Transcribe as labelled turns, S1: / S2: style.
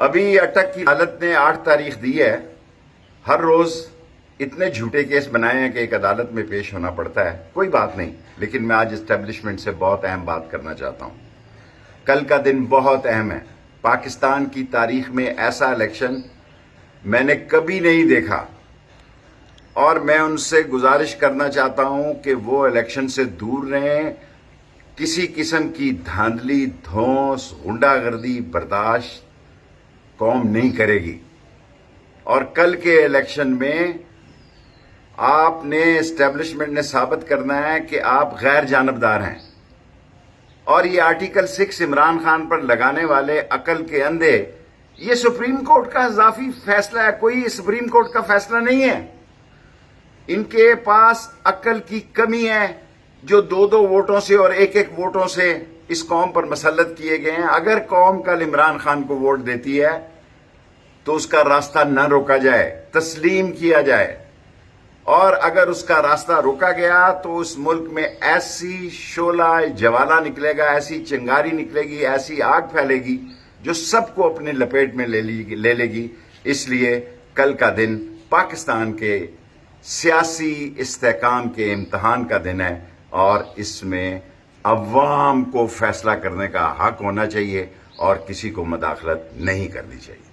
S1: ابھی اٹک کی عدالت نے 8 تاریخ دی ہے. ہر روز اتنے جھوٹے کیس بنائے ہیں کہ ایک عدالت میں پیش ہونا پڑتا ہے. کوئی بات نہیں، لیکن میں آج اسٹیبلشمنٹ سے بہت اہم بات کرنا چاہتا ہوں. کل کا دن بہت اہم ہے. پاکستان کی تاریخ میں ایسا الیکشن میں نے کبھی نہیں دیکھا، اور میں ان سے گزارش کرنا چاہتا ہوں کہ وہ الیکشن سے دور رہیں. کسی قسم کی دھاندلی، دھونس، غنڈہ گردی برداشت قوم نہیں کرے گی. اور کل کے الیکشن میں آپ نے، اسٹیبلشمنٹ نے ثابت کرنا ہے کہ آپ غیر جانبدار ہیں. اور یہ آرٹیکل 6 عمران خان پر لگانے والے عقل کے اندھے، یہ سپریم کورٹ کا اضافی فیصلہ ہے، کوئی سپریم کورٹ کا فیصلہ نہیں ہے. ان کے پاس عقل کی کمی ہے جو 2 ووٹوں سے اور 1 ووٹوں سے اس قوم پر مسلط کیے گئے ہیں. اگر قوم کل عمران خان کو ووٹ دیتی ہے تو اس کا راستہ نہ روکا جائے، تسلیم کیا جائے. اور اگر اس کا راستہ روکا گیا تو اس ملک میں ایسی شعلہ جوالہ نکلے گا، ایسی چنگاری نکلے گی، ایسی آگ پھیلے گی جو سب کو اپنے لپیٹ میں لے لے گی. اس لیے کل کا دن پاکستان کے سیاسی استحکام کے امتحان کا دن ہے، اور اس میں عوام کو فیصلہ کرنے کا حق ہونا چاہیے اور کسی کو مداخلت نہیں کرنی چاہیے.